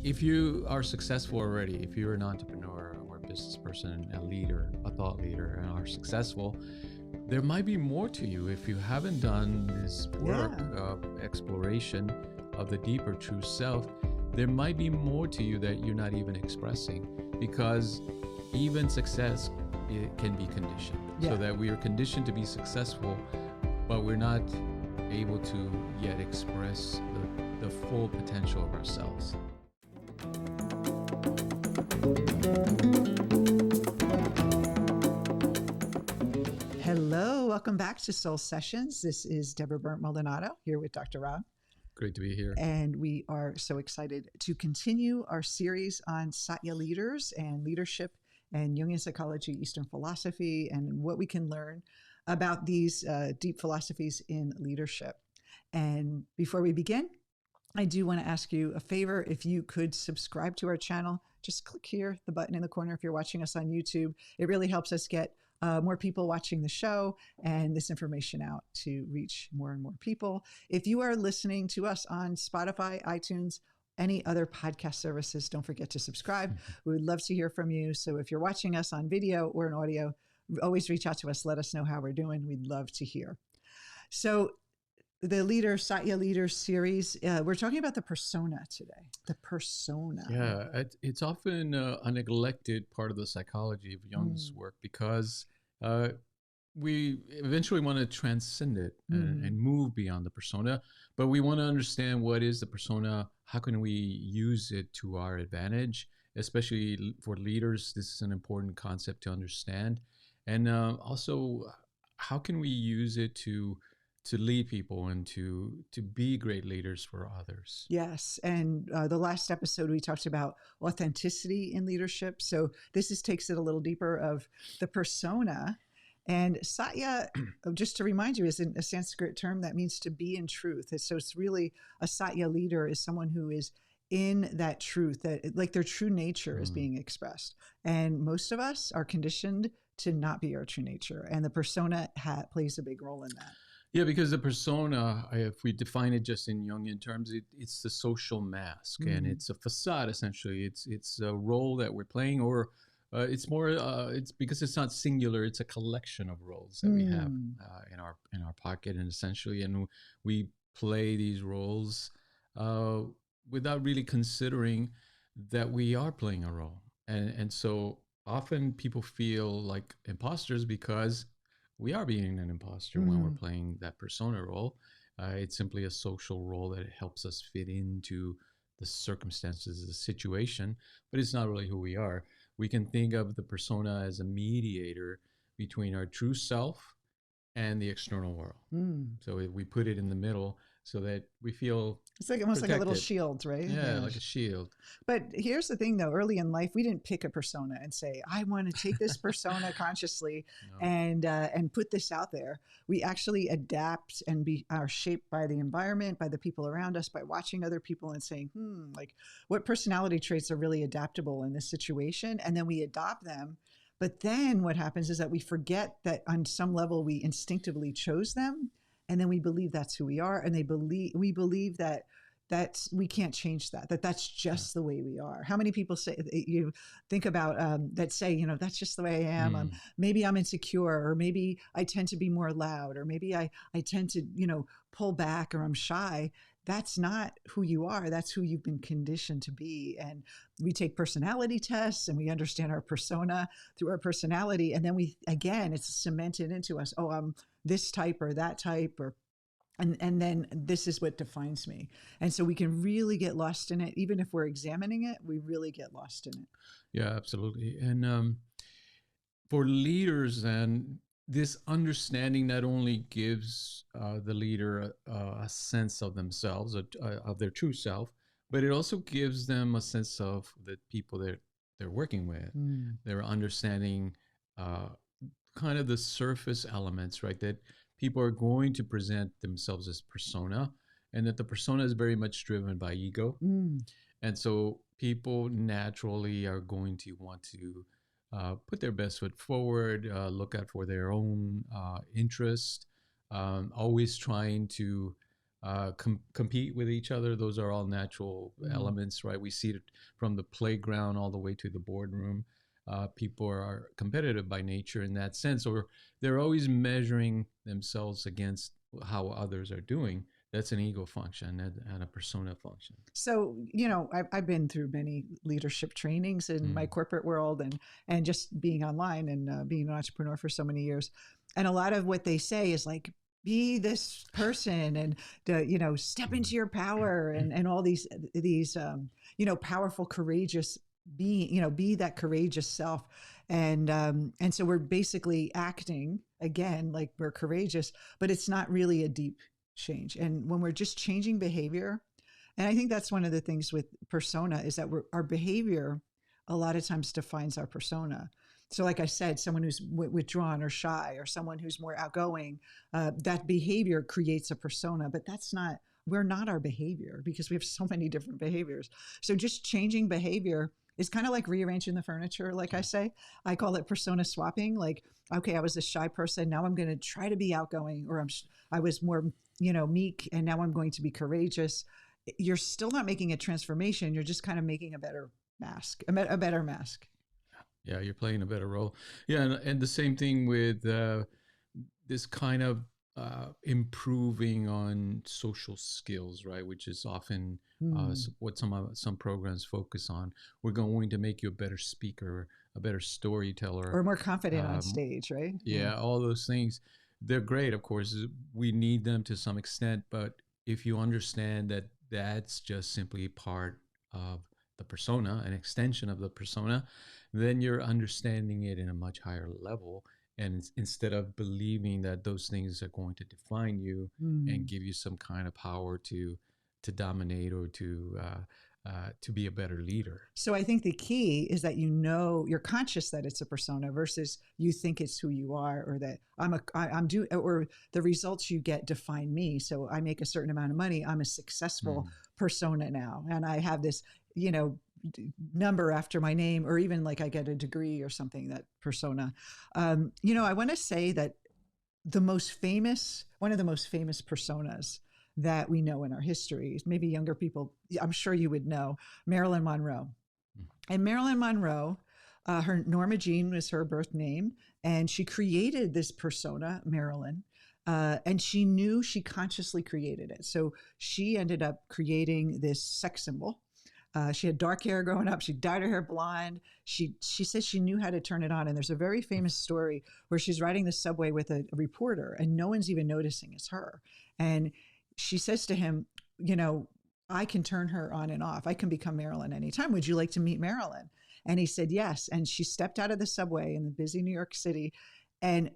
if you are successful already, if you're an entrepreneur or a business person, a leader, a thought leader, and are successful, there might be more to you if you haven't done this work of exploration of the deeper true self. There might be more to you that you're not even expressing, because even success, it can be conditioned. So that we are conditioned to be successful, but we're not able to yet express the full potential of ourselves. Hello, welcome back to Soul Sessions. This is Deborah Burnt-Maldonado here with Dr. Rob. Great to be here. And we are so excited to continue our series on Satya leaders and leadership and Jungian psychology, Eastern philosophy, and what we can learn about these deep philosophies in leadership. And before we begin, I do want to ask you a favor. If you could subscribe to our channel, just click here, the button in the corner if you're watching us on YouTube. It really helps us get more people watching the show and this information out to reach more and more people. If you are listening to us on Spotify, iTunes, any other podcast services, don't forget to subscribe. We would love to hear from you. So if you're watching us on video or in audio, always reach out to us. Let us know how we're doing. We'd love to hear. So the Satya Leaders series, we're talking about the persona today. The persona. Yeah, it's often a neglected part of the psychology of Jung's work, because we eventually want to transcend it and move beyond the persona, but we want to understand what is the persona, how can we use it to our advantage, especially for leaders. This is an important concept to understand. And also, how can we use it to lead people and to be great leaders for others. Yes. And the last episode, we talked about authenticity in leadership. So this takes it a little deeper of the persona. And Satya, just to remind you, is a Sanskrit term that means to be in truth. So it's really a Satya leader is someone who is in that truth, that like their true nature is being expressed. And most of us are conditioned to not be our true nature. And the persona plays a big role in that. Yeah, because the persona, if we define it just in Jungian terms, it's the social mask, and it's a facade, essentially. It's a role that we're playing, or it's more, it's because it's not singular, it's a collection of roles that we have in our pocket, and essentially, and we play these roles without really considering that we are playing a role. And so often people feel like imposters because we are being an imposter when we're playing that persona role. It's simply a social role that helps us fit into the circumstances of the situation, but it's not really who we are. We can think of the persona as a mediator between our true self and the external world. So we put it in the middle so that we feel it's like almost protected. like a little shield, right? Yeah, like a shield. But here's the thing, though. Early in life, we didn't pick a persona and say, "I want to take this persona consciously and put this out there." We actually adapt and are shaped by the environment, by the people around us, by watching other people and saying, like, what personality traits are really adaptable in this situation, and then we adopt them. But then what happens is that we forget that on some level we instinctively chose them. And then we believe that's who we are. And we believe that we can't change that's just the way we are. How many people say, you think about that say, that's just the way I am. Maybe I'm insecure, or maybe I tend to be more loud, or maybe I tend to, pull back, or I'm shy. That's not who you are. That's who you've been conditioned to be. And we take personality tests and we understand our persona through our personality. And then it's cemented into us. Oh, I'm this type or that type, and then this is what defines me. And so we can really get lost in it. Even if we're examining it, we really get lost in it. Yeah, absolutely. And for leaders, then, this understanding not only gives the leader a sense of themselves, of their true self, but it also gives them a sense of the people that they're working with. They're understanding kind of the surface elements, right? That people are going to present themselves as persona, and that the persona is very much driven by ego. And so people naturally are going to want to put their best foot forward, look out for their own interest, always trying to compete with each other. Those are all natural elements, right? We see it from the playground all the way to the boardroom. People are competitive by nature in that sense, or they're always measuring themselves against how others are doing. That's an ego function and a persona function. So, I've been through many leadership trainings in my corporate world and just being online and being an entrepreneur for so many years. And a lot of what they say is like, be this person and step into your power and all these powerful, courageous be that courageous self. And so we're basically acting again like we're courageous, but it's not really a deep change. And when we're just changing behavior, and I think that's one of the things with persona is that our behavior a lot of times defines our persona. So like I said, someone who's withdrawn or shy or someone who's more outgoing, that behavior creates a persona, but we're not our behavior because we have so many different behaviors. So just changing behavior is kind of like rearranging the furniture. Like I say, I call it persona swapping. Like, okay, I was a shy person. Now I'm going to try to be outgoing, or I was more, meek, and now I'm going to be courageous. You're still not making a transformation. You're just kind of making a better mask, a better mask. Yeah, you're playing a better role. Yeah, and the same thing with this kind of improving on social skills, right? Which is often what some programs focus on. We're going to make you a better speaker, a better storyteller, or more confident on stage, right? Yeah, all those things. They're great, of course. We need them to some extent, but if you understand that that's just simply part of the persona, an extension of the persona, then you're understanding it in a much higher level. And instead of believing that those things are going to define you and give you some kind of power to dominate or to be a better leader. So I think the key is that you're conscious that it's a persona versus you think it's who you are, or that or the results you get define me. So I make a certain amount of money. I'm a successful persona now, and I have this, number after my name, or even like I get a degree or something. That persona. I want to say that one of the most famous personas that we know in our history, maybe younger people, I'm sure you would know, Marilyn Monroe. And Marilyn Monroe, her Norma Jean was her birth name, and she created this persona, Marilyn, and she knew she consciously created it. So she ended up creating this sex symbol. She had dark hair growing up. She dyed her hair blonde. She says she knew how to turn it on. And there's a very famous story where she's riding the subway with a reporter and no one's even noticing it's her. And she says to him, I can turn her on and off. I can become Marilyn anytime. Would you like to meet Marilyn? And he said, yes. And she stepped out of the subway in the busy New York City and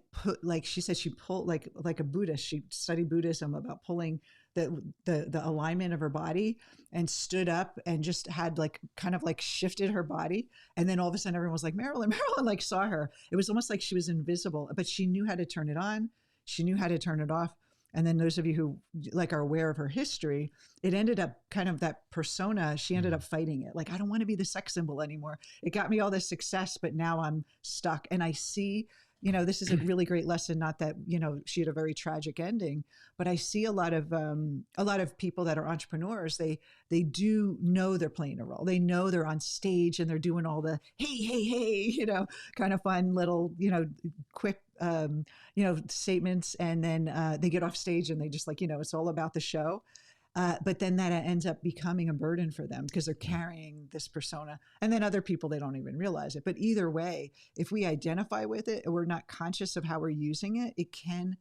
she said, she pulled like a Buddhist. She studied Buddhism about pulling the alignment of her body, and stood up and just had kind of shifted her body. And then all of a sudden everyone was like, Marilyn, like saw her. It was almost like she was invisible, but she knew how to turn it on. She knew how to turn it off. And then those of you who are aware of her history, it ended up kind of that persona. She ended up fighting it. Like, I don't want to be the sex symbol anymore. It got me all this success, but now I'm stuck. And I see, this is a really great lesson. Not that, she had a very tragic ending, but I see a lot of people that are entrepreneurs. They do know they're playing a role. They know they're on stage and they're doing all the, hey, kind of fun little, quick, statements. And then they get off stage and they just it's all about the show. But then that ends up becoming a burden for them because they're carrying this persona. And then other people, they don't even realize it. But either way, if we identify with it, or we're not conscious of how we're using it, it can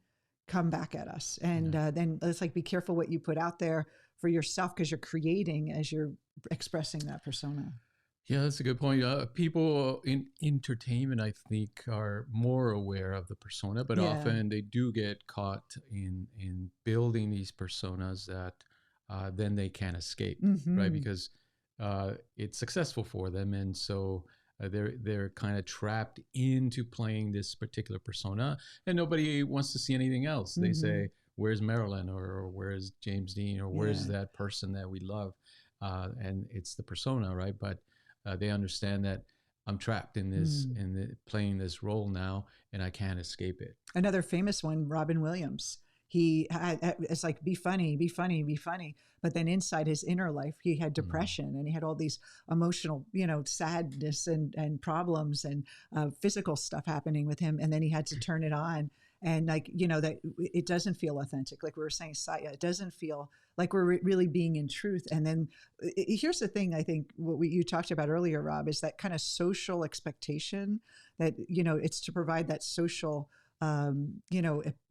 come back at us. And then it's be careful what you put out there for yourself, because you're creating as you're expressing that persona. Yeah, that's a good point. People in entertainment, I think, are more aware of the persona, but often they do get caught in building these personas that then they can't escape, right? Because it's successful for them, and so they're kind of trapped into playing this particular persona, and nobody wants to see anything else. They say, "Where's Marilyn?" or "Where's James Dean?" or "Where's that person that we love?" And it's the persona, right? But they understand that I'm trapped in this, playing this role now, and I can't escape it. Another famous one, Robin Williams. it's like, be funny, be funny, be funny. But then inside his inner life, he had depression and he had all these emotional, sadness and problems and physical stuff happening with him. And then he had to turn it on. And like, that it doesn't feel authentic. Like we were saying, Satya, it doesn't feel like we're really being in truth. And then here's the thing, I think what you talked about earlier, Rob, is that kind of social expectation that, it's to provide that social,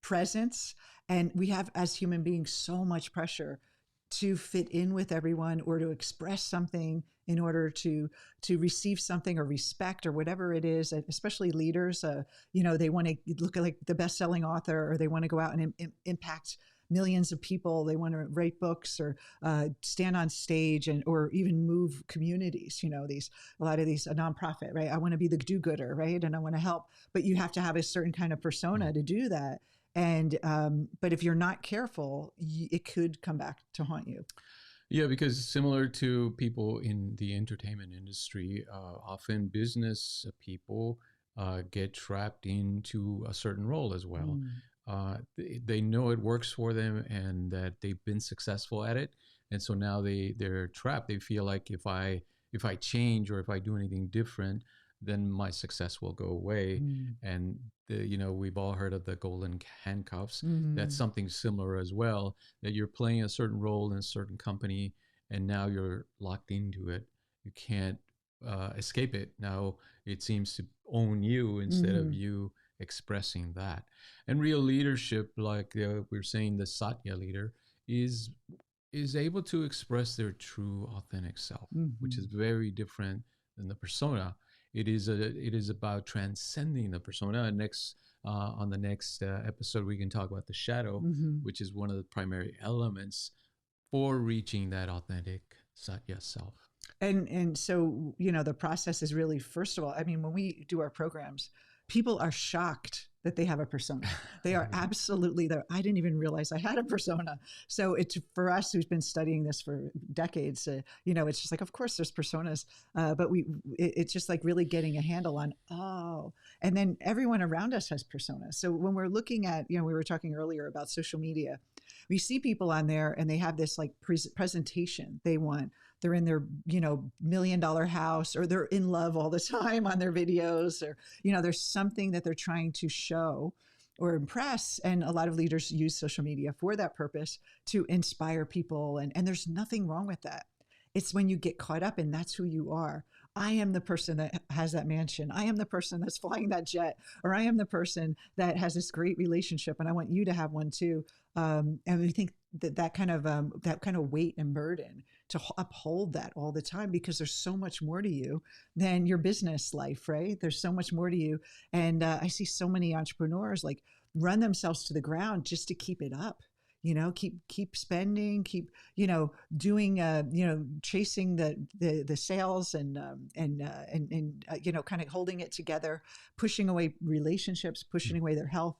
presence. And we have, as human beings, so much pressure to fit in with everyone or to express something in order to receive something or respect or whatever it is, especially leaders. They want to look like the best-selling author, or they want to go out and impact millions of people. They want to write books or stand on stage or even move communities. A lot of these a nonprofit, right? I want to be the do-gooder, right? And I want to help, but you have to have a certain kind of persona to do that. And but if you're not careful, it could come back to haunt you. Yeah, because similar to people in the entertainment industry, often business people get trapped into a certain role as well. They know it works for them and that they've been successful at it, and so now they're trapped. They feel like if I change or if I do anything different, then my success will go away. And we've all heard of the golden handcuffs. That's something similar as well, that you're playing a certain role in a certain company and now you're locked into it. You can't escape it. Now it seems to own you instead of you expressing that. And real leadership, like we're saying, the Satya leader is able to express their true authentic self, which is very different than the persona. It is about transcending the persona. And on the next episode, we can talk about the shadow, which is one of the primary elements for reaching that authentic Satya self. And so, the process is really, first of all, I mean, when we do our programs, people are shocked that they have a persona. They are absolutely there. I didn't even realize I had a persona. So it's for us who's been studying this for decades, it's just like, of course there's personas, but it's just like really getting a handle on, and then everyone around us has personas. So when we're looking at, we were talking earlier about social media, we see people on there and they have this like presentation they want. They're in their, $1 million house, or they're in love all the time on their videos, or, there's something that they're trying to show or impress. And a lot of leaders use social media for that purpose to inspire people. And there's nothing wrong with that. It's when you get caught up and that's who you are. I am the person that has that mansion. I am the person that's flying that jet, or I am the person that has this great relationship and I want you to have one too. And we think that kind of weight and burden to uphold that all the time, because there's so much more to you than your business life, right? There's so much more to you. And I see so many entrepreneurs like run themselves to the ground just to keep it up. Keep spending, keep, doing, chasing the sales and kind of holding it together, pushing away relationships, pushing away their health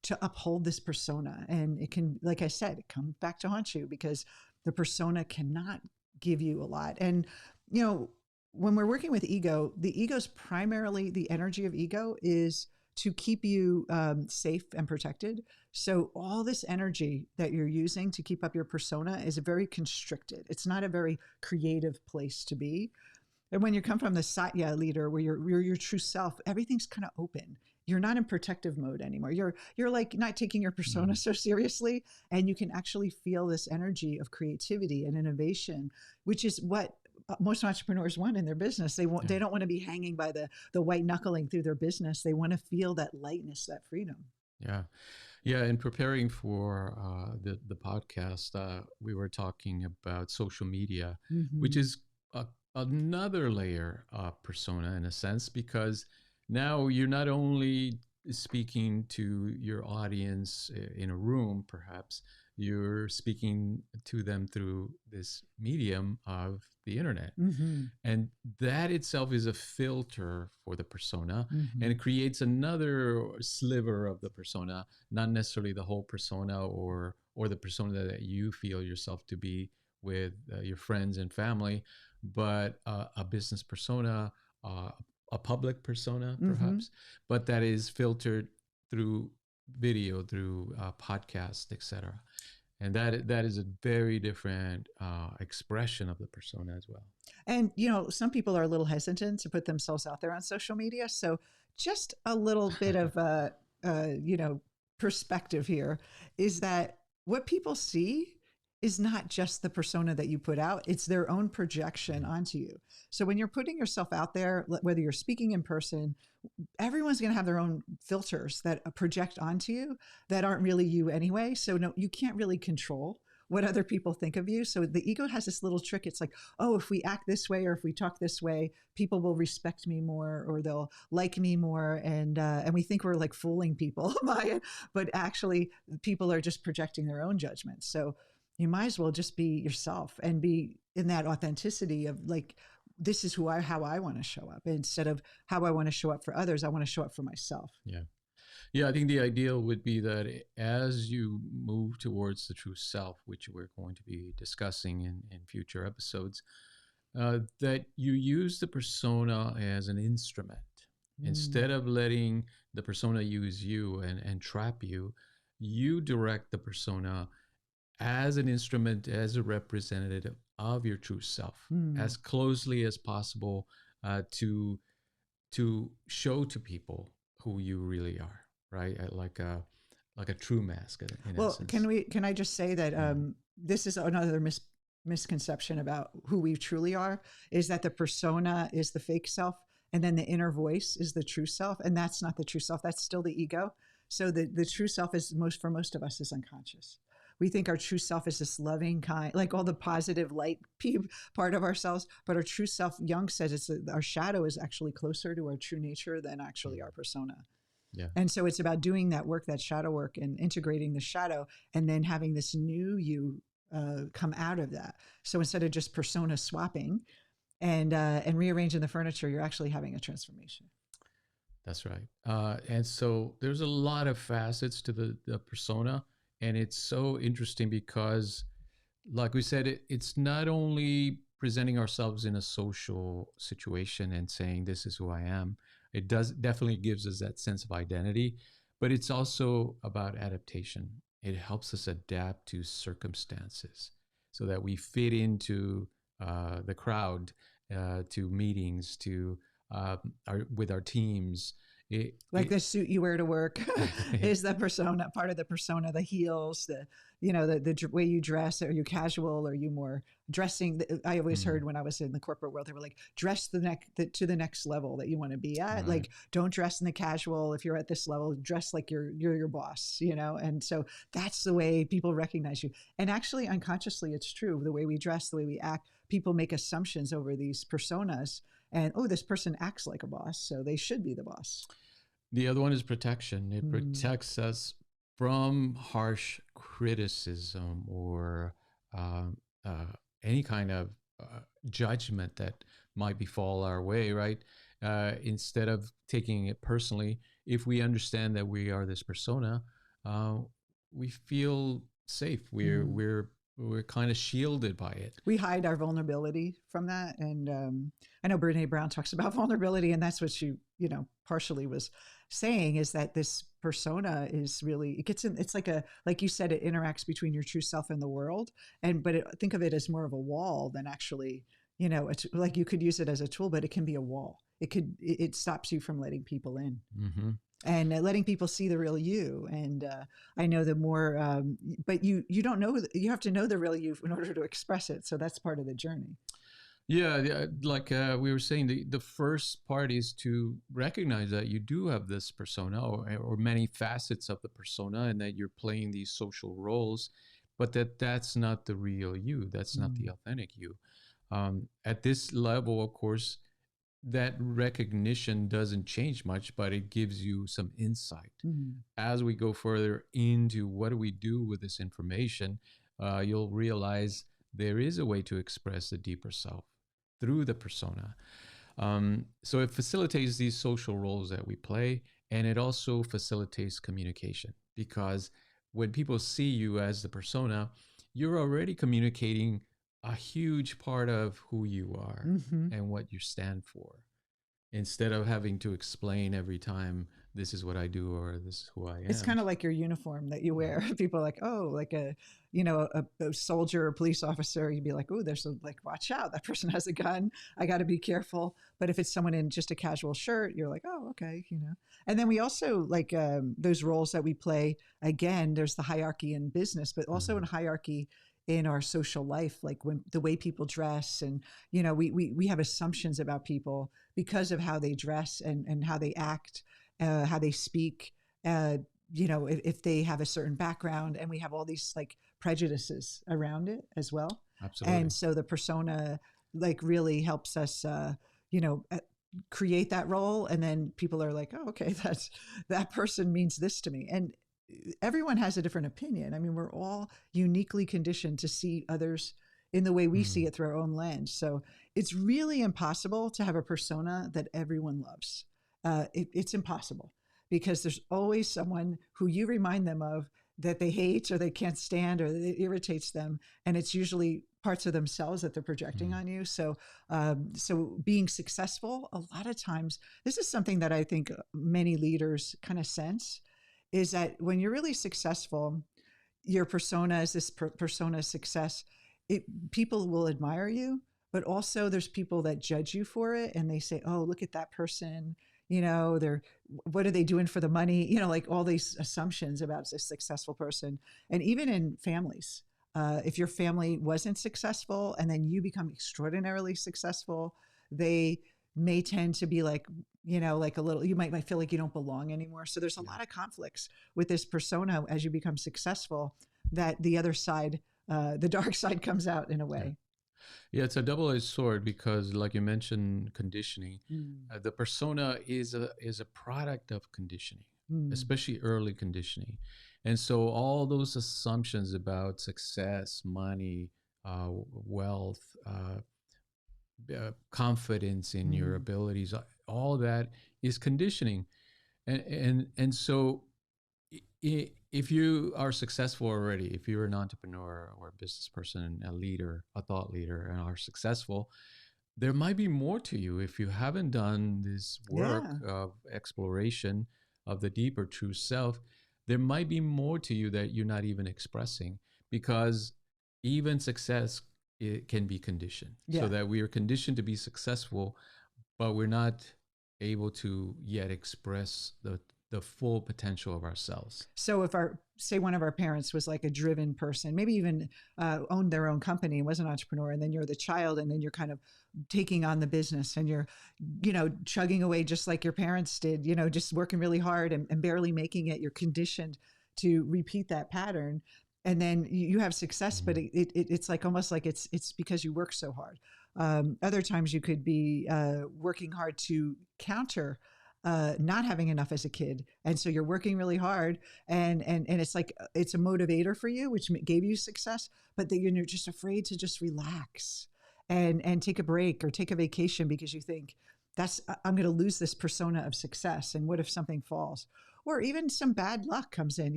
to uphold this persona. And it can, like I said, it comes back to haunt you because the persona cannot give you a lot. And, when we're working with ego, the ego's primarily, the energy of ego is to keep you safe and protected. So all this energy that you're using to keep up your persona is very constricted. It's not a very creative place to be. And when you come from the Satya leader, where you're your true self, everything's kind of open. You're not in protective mode anymore. You're like not taking your persona so seriously, and you can actually feel this energy of creativity and innovation, which is what most entrepreneurs want in their business. They don't want to be hanging by the white knuckling through their business. They want to feel that lightness, that freedom. Yeah. In preparing for the podcast, we were talking about social media, which is another layer of persona in a sense, because now you're not only speaking to your audience in a room, perhaps you're speaking to them through this medium of the internet. And that itself is a filter for the persona, and it creates another sliver of the persona, not necessarily the whole persona or the persona that you feel yourself to be with your friends and family, but a business persona, a public persona perhaps, but that is filtered through video, through podcast, etc. And that is a very different expression of the persona as well. And, you know, some people are a little hesitant to put themselves out there on social media. So just a little bit of you know, perspective here is that what people see is not just the persona that you put out, it's their own projection onto you. So when you're putting yourself out there, whether you're speaking in person, everyone's going to have their own filters that project onto you that aren't really you anyway. So no, you can't really control what other people think of you. So the ego has this little trick. It's like, oh, if we act this way or if we talk this way, people will respect me more or they'll like me more. And we think we're like fooling people by it, but actually people are just projecting their own judgments. So you might as well just be yourself and be in that authenticity of like, this is how I want to show up. Instead of how I want to show up for others, I want to show up for myself. Yeah. Yeah, I think the ideal would be that as you move towards the true self, which we're going to be discussing in future episodes, that you use the persona as an instrument. Instead of letting the persona use you and trap you, you direct the persona as an instrument, as a representative of your true self, as closely as possible to show to people who you really are, right? Like a true mask in Well, essence. can I just say that this is another misconception about who we truly are, is that the persona is the fake self and then the inner voice is the true self, and that's not the true self. That's still the ego. So the true self is for most of us is unconscious. We think our true self is this loving kind, like all the positive light part of ourselves. But our true self, Jung says, our shadow is actually closer to our true nature than actually our persona. Yeah. And so it's about doing that work, that shadow work, and integrating the shadow, and then having this new you come out of that. So instead of just persona swapping and rearranging the furniture, you're actually having a transformation. That's right. And so there's a lot of facets to the persona. And it's so interesting because, like we said, it's not only presenting ourselves in a social situation and saying, this is who I am. It definitely gives us that sense of identity, but it's also about adaptation. It helps us adapt to circumstances so that we fit into the crowd, to meetings, to with our teams. Like the suit you wear to work is the persona, part of the persona, the heels, the way you dress. Are you casual? Are you more dressing? I always heard when I was in the corporate world, they were like, dress to the next level that you want to be at. Right. Like, don't dress in the casual. If you're at this level, dress like you're your boss, And so that's the way people recognize you. And actually, unconsciously, it's true. The way we dress, the way we act, people make assumptions over these personas. And, oh, this person acts like a boss, so they should be the boss. The other one is protection. It protects us from harsh criticism or any kind of judgment that might befall our way, right? Instead of taking it personally, if we understand that we are this persona, we feel safe. We're kind of shielded by it. We hide our vulnerability from that. And I know Brene Brown talks about vulnerability, and that's what she, partially was saying, is that this persona is really, it gets in, it's like you said, it interacts between your true self and the world. But think of it as more of a wall than actually, it's like you could use it as a tool, but it can be a wall. It stops you from letting people in. Mm-hmm. And letting people see the real you. And I know the more, but you don't know, you have to know the real you in order to express it. So that's part of the journey. Yeah, like we were saying, the first part is to recognize that you do have this persona or many facets of the persona, and that you're playing these social roles, but that's not the real you. That's not the authentic you. At this level, of course, that recognition doesn't change much, but it gives you some insight. As we go further into what do we do with this information, you'll realize there is a way to express the deeper self through the persona. So it facilitates these social roles that we play, and it also facilitates communication, because when people see you as the persona, you're already communicating a huge part of who you are and what you stand for, instead of having to explain every time this is what I do, or this is who I It's am. kind of like your uniform that you Yeah. wear. People are like, oh, like a soldier or police officer. You'd be like, oh, there's like, watch out, that person has a gun. I got to be careful. But if it's someone in just a casual shirt, you're like, oh, okay. And then we also like those roles that we play. Again, there's the hierarchy in business, but also in Mhm. hierarchy in our social life, like when the way people dress, and we have assumptions about people because of how they dress and how they act, how they speak. Uh, if they have a certain background, and we have all these like prejudices around it as well. And Absolutely. so the persona like really helps us, you know, uh, create that role. And then people are like, oh, okay, that person means this to me. And everyone has a different opinion. I mean, we're all uniquely conditioned to see others in the way we see Mm. it through our own lens. So it's really impossible to have a persona that everyone loves. It's impossible because there's always someone who you remind them of that they hate or they can't stand or it irritates them. And it's usually parts of themselves that they're projecting Mm. on you. So being successful, a lot of times, this is something that I think many leaders kind of sense, is that when you're really successful, your persona is this persona of success. People will admire you, but also there's people that judge you for it, and they say, "Oh, look at that person. They're what are they doing for the money? Like all these assumptions about a successful person." And even in families, if your family wasn't successful and then you become extraordinarily successful, they may tend to be like, like a little, you might feel like you don't belong anymore. So there's a Yeah. lot of conflicts with this persona as you become successful, that the other side, the dark side comes out in a Yeah. way. Yeah, it's a double-edged sword because, like you mentioned, conditioning. Mm. The persona is a product of conditioning, Mm. especially early conditioning, and so all those assumptions about success, money, wealth, confidence in your Mm. abilities, all that is conditioning, and so if you are successful already, if you're an entrepreneur or a business person, a leader, a thought leader, and are successful, there might be more to you if you haven't done this work Yeah. of exploration of the deeper true self. There might be more to you that you're not even expressing, because even success, it can be conditioned, so Yeah. that we are conditioned to be successful, but we're not able to yet express the full potential of ourselves. So if say one of our parents was like a driven person, maybe even owned their own company and was an entrepreneur, and then you're the child, and then you're kind of taking on the business, and you're, chugging away just like your parents did, just working really hard and barely making it. You're conditioned to repeat that pattern. And then you have success, but Mhm. it's like almost like it's because you work so hard. Other times you could be working hard to counter not having enough as a kid, and so you're working really hard, and it's like it's a motivator for you, which gave you success, but that you're just afraid to just relax and take a break or take a vacation because you think I'm going to lose this persona of success, and what if something falls, or even some bad luck comes in.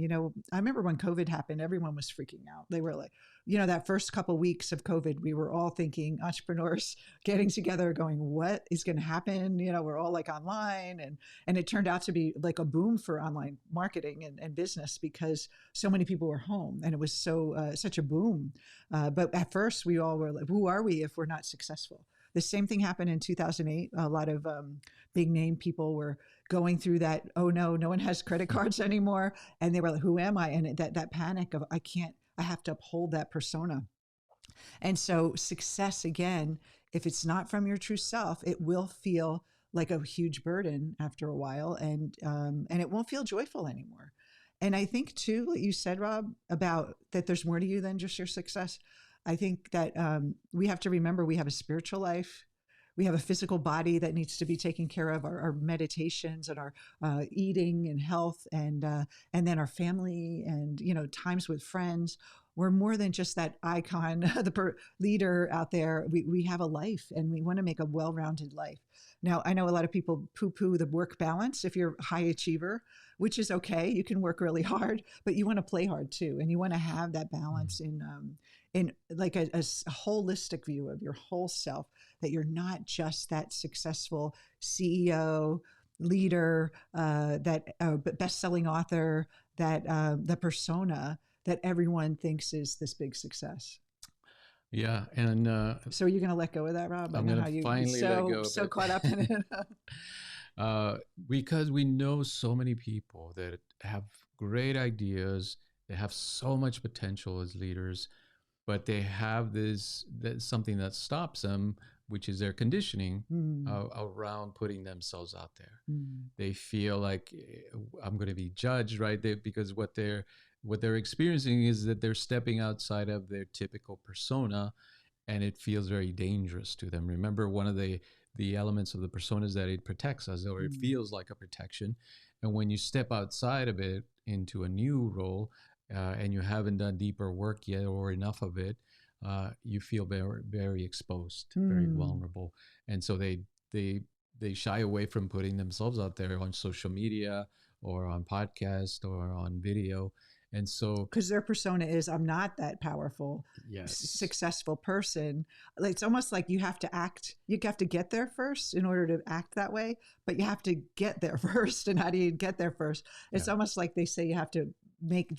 I remember when COVID happened, everyone was freaking out. They were like, that first couple weeks of COVID, we were all thinking, entrepreneurs getting together going, what is going to happen? We're all like online, and it turned out to be like a boom for online marketing and business because so many people were home, and it was such a boom. But at first we all were like, who are we if we're not successful? The same thing happened in 2008. A lot of big name people were going through that. Oh no one has credit cards anymore, and they were like, who am I? And that panic of I have to uphold that persona. And so success, again, if it's not from your true self, it will feel like a huge burden after a while, and it won't feel joyful anymore. And I think too, what you said, Rob, about that there's more to you than just your success. I think that we have to remember we have a spiritual life. We have a physical body that needs to be taken care of. Our meditations and our eating and health, and then our family, and times with friends. We're more than just that icon, the leader out there. We have a life, and we want to make a well-rounded life. Now, I know a lot of people poo-poo the work balance if you're a high achiever, which is okay. You can work really hard, but you want to play hard too, and you want to have that balance in like a holistic view of your whole self. That you're not just that successful CEO leader, that best-selling author, that the persona that everyone thinks is this big success. Yeah, and So are you going to let go of that, Rob? I I'm know going how to you finally let go of so it. caught up in it. Because we know so many people that have great ideas, they have so much potential as leaders, but they have something that stops them, which is their conditioning around putting themselves out there. They feel like I'm going to be judged, right? Because what they're experiencing is that they're stepping outside of their typical persona, and it feels very dangerous to them. Remember, one of the elements of the persona is that it protects us, or it feels like a protection. And when you step outside of it into a new role, and you haven't done deeper work yet or enough of it, you feel very, very exposed, very vulnerable. And so they shy away from putting themselves out there on social media or on podcast or on video. And so, because their persona is, I'm not that powerful, yes, successful person. Like, it's almost like you have to get there first in order to act that way, but you have to get there first. And how do you get there first? It's almost like they say you have to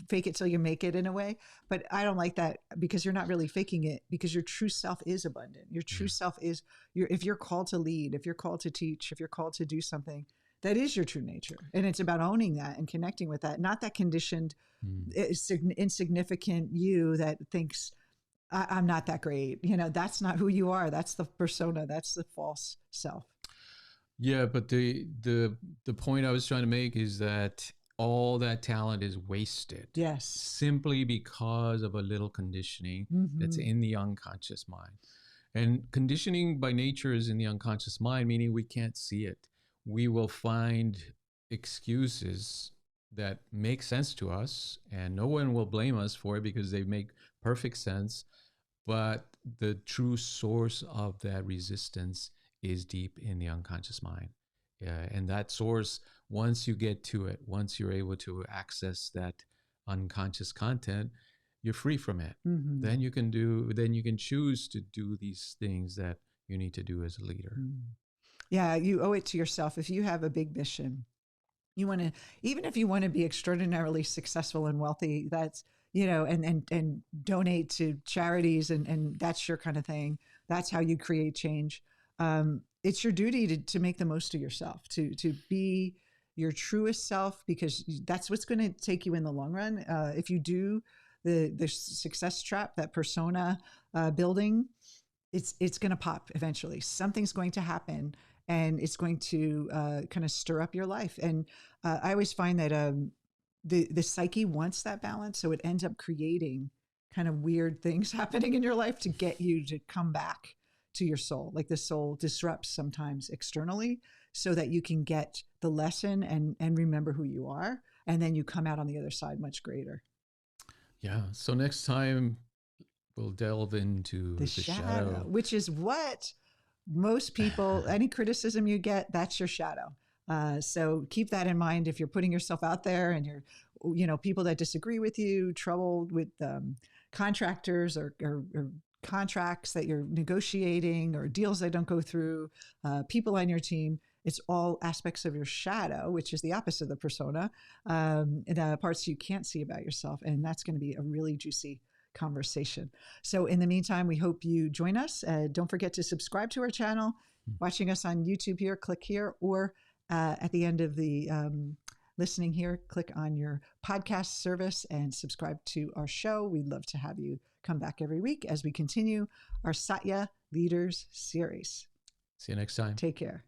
fake it till you make it, in a way. But I don't like that, because you're not really faking it, because your true self is abundant. Your true self is if you're called to lead, if you're called to teach, if you're called to do something, that is your true nature. And it's about owning that and connecting with that, not that conditioned, insignificant you that thinks I'm not that great. That's not who you are. That's the persona. That's the false self. Yeah, but the point I was trying to make is that all that talent is wasted. Yes. Simply because of a little conditioning that's in the unconscious mind. And conditioning by nature is in the unconscious mind, meaning we can't see it. We will find excuses that make sense to us, and no one will blame us for it because they make perfect sense. But the true source of that resistance is deep in the unconscious mind. And that source, once you get to it, once you're able to access that unconscious content, you're free from it. Then you can choose to do these things that you need to do as a leader. Yeah, you owe it to yourself. If you have a big mission, you want to, even if you want to be extraordinarily successful and wealthy, that's, and donate to charities, and that's your kind of thing. That's how you create change. It's your duty to make the most of yourself, to be your truest self, because that's what's going to take you in the long run. If you do the success trap, that persona building, it's going to pop eventually. Something's going to happen, and it's going to kind of stir up your life. And I always find that the psyche wants that balance, so it ends up creating kind of weird things happening in your life to get you to come back to your soul. Like, the soul disrupts sometimes externally so that you can get the lesson and remember who you are, and then you come out on the other side much greater. Yeah. So next time we'll delve into the shadow, which is what most people, any criticism you get, that's your shadow. So keep that in mind if you're putting yourself out there, and you're, people that disagree with you, troubled with contractors or contracts that you're negotiating, or deals that don't go through, people on your team. It's all aspects of your shadow, which is the opposite of the persona, the parts you can't see about yourself. And that's going to be a really juicy conversation. So in the meantime, we hope you join us. Don't forget to subscribe to our channel. Watching us on YouTube here, click here, or at the end of the listening here, click on your podcast service and subscribe to our show. We'd love to have you come back every week as we continue our Satya Leaders series. See you next time. Take care.